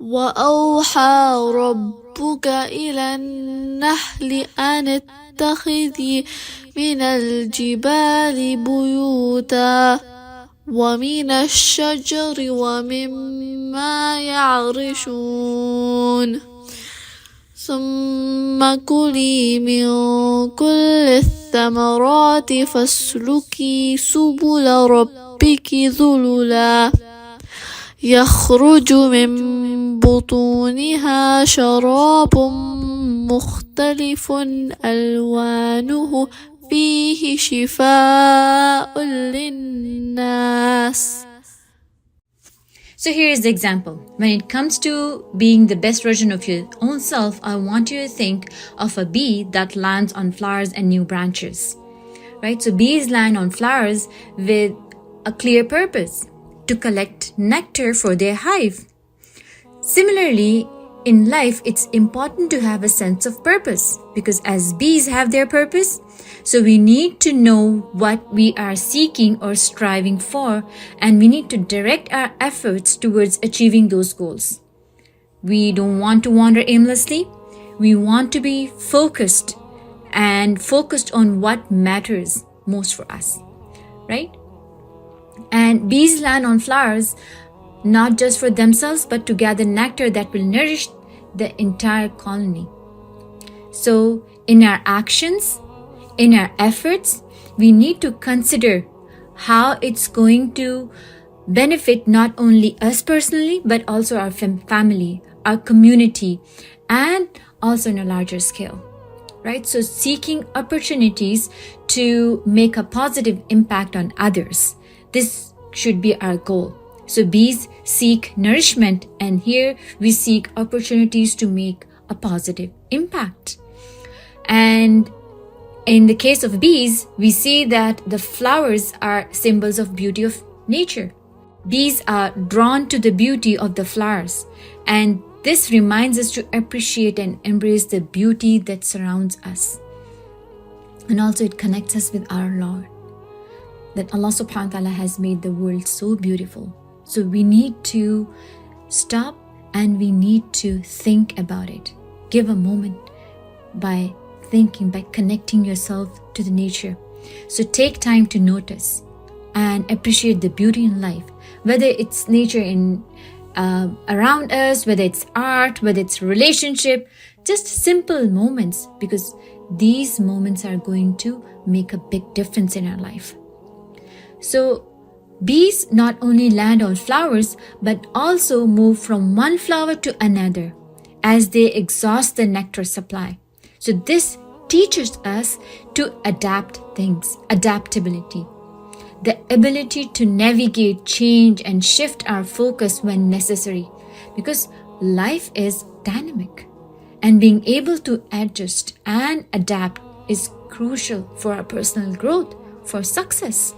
وأوحى ربك إلى النحل أن اتخذي من الجبال بيوتا ومن الشجر ومما يعرشون ثم كلي من كل الثمرات فاسلكي سبل ربك ذللا يخرج من بطونها شراب مختلف ألوانه فيه شفاء للناس. So here is the example. When it comes to being the best version of your own self, I want you to think of a bee that lands on flowers and new branches. Right? So bees land on flowers with a clear purpose, to collect nectar for their hive. Similarly, in life, it's important to have a sense of purpose, because as bees have their purpose, so we need to know what we are seeking or striving for, and we need to direct our efforts towards achieving those goals. We don't want to wander aimlessly. We want to be focused on what matters most for us, right? And bees land on flowers not just for themselves, but to gather nectar that will nourish the entire colony. So in our actions, in our efforts, we need to consider how it's going to benefit not only us personally, but also our family, our community, and also on a larger scale, right? So seeking opportunities to make a positive impact on others. This should be our goal. So bees seek nourishment, and here we seek opportunities to make a positive impact. And in the case of bees, we see that the flowers are symbols of beauty of nature. Bees are drawn to the beauty of the flowers, and this reminds us to appreciate and embrace the beauty that surrounds us. And also it connects us with our Lord, that Allah subhanahu wa ta'ala has made the world so beautiful. So we need to stop and we need to think about it. Give a moment by thinking, by connecting yourself to the nature. So take time to notice and appreciate the beauty in life, whether it's nature in around us, whether it's art, whether it's relationship, just simple moments, because these moments are going to make a big difference in our life. So bees not only land on flowers, but also move from one flower to another as they exhaust the nectar supply. So this teaches us to adapt things, adaptability, the ability to navigate change and shift our focus when necessary, because life is dynamic, and being able to adjust and adapt is crucial for our personal growth, for success.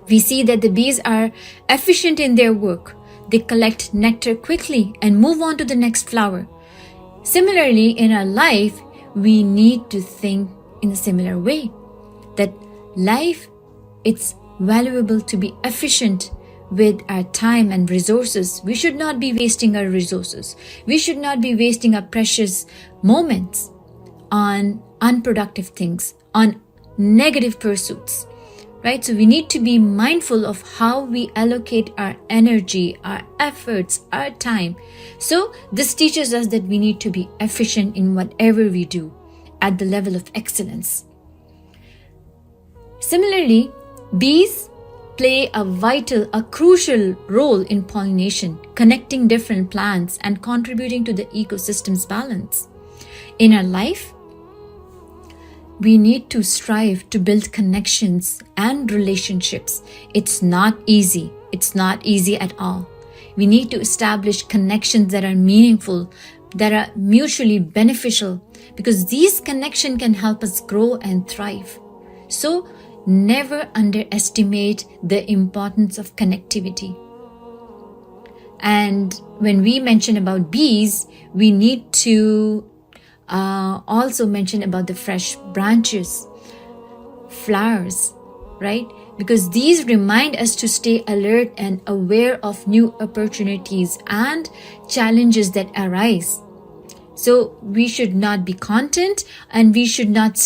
We see that the bees are efficient in their work. They collect nectar quickly and move on to the next flower. Similarly, in our life, we need to think in a similar way, that life, it's valuable to be efficient with our time and resources. We should not be wasting our resources. We should not be wasting our precious moments on unproductive things, on negative pursuits. Right? So we need to be mindful of how we allocate our energy, our efforts, our time. So this teaches us that we need to be efficient in whatever we do at the level of excellence. Similarly, bees play a crucial role in pollination, connecting different plants and contributing to the ecosystem's balance. In our life, we need to strive to build connections and relationships. It's not easy. It's not easy at all. We need to establish connections that are meaningful, that are mutually beneficial, because these connections can help us grow and thrive. So never underestimate the importance of connectivity. And when we mention about bees, we need to also mention about the fresh branches, flowers, right? because these remind us to stay alert and aware of new opportunities and challenges that arise. So we should not be content, and we should not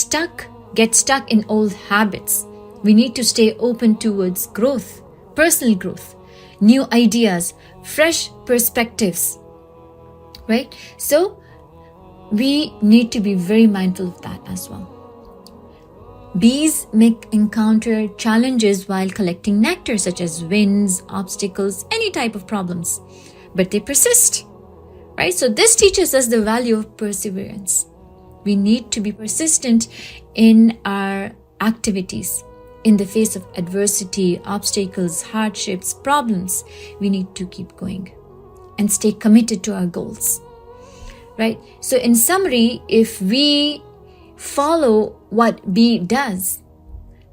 get stuck in old habits. We need to stay open towards growth, personal growth, new ideas, fresh perspectives, right? So we need to be very mindful of that as well. Bees may encounter challenges while collecting nectar, such as winds, obstacles, any type of problems, but they persist, right? So this teaches us the value of perseverance. We need to be persistent in our activities. In the face of adversity, obstacles, hardships, problems, we need to keep going and stay committed to our goals, right? So in summary, if we follow what bee does,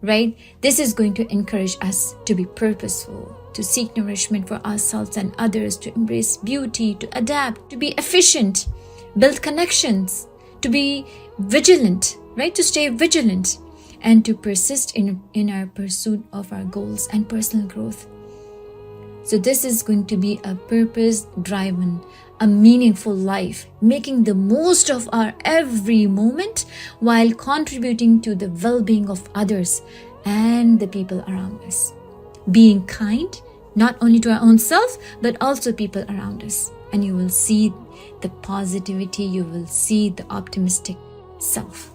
right, this is going to encourage us to be purposeful, to seek nourishment for ourselves and others, to embrace beauty, to adapt, to be efficient, build connections, to be vigilant, right, to stay vigilant, and to persist in our pursuit of our goals and personal growth. So this is going to be a purpose-driven, a meaningful life, making the most of our every moment while contributing to the well-being of others and the people around us. Being kind, not only to our own self, but also people around us. And you will see the positivity, you will see the optimistic self.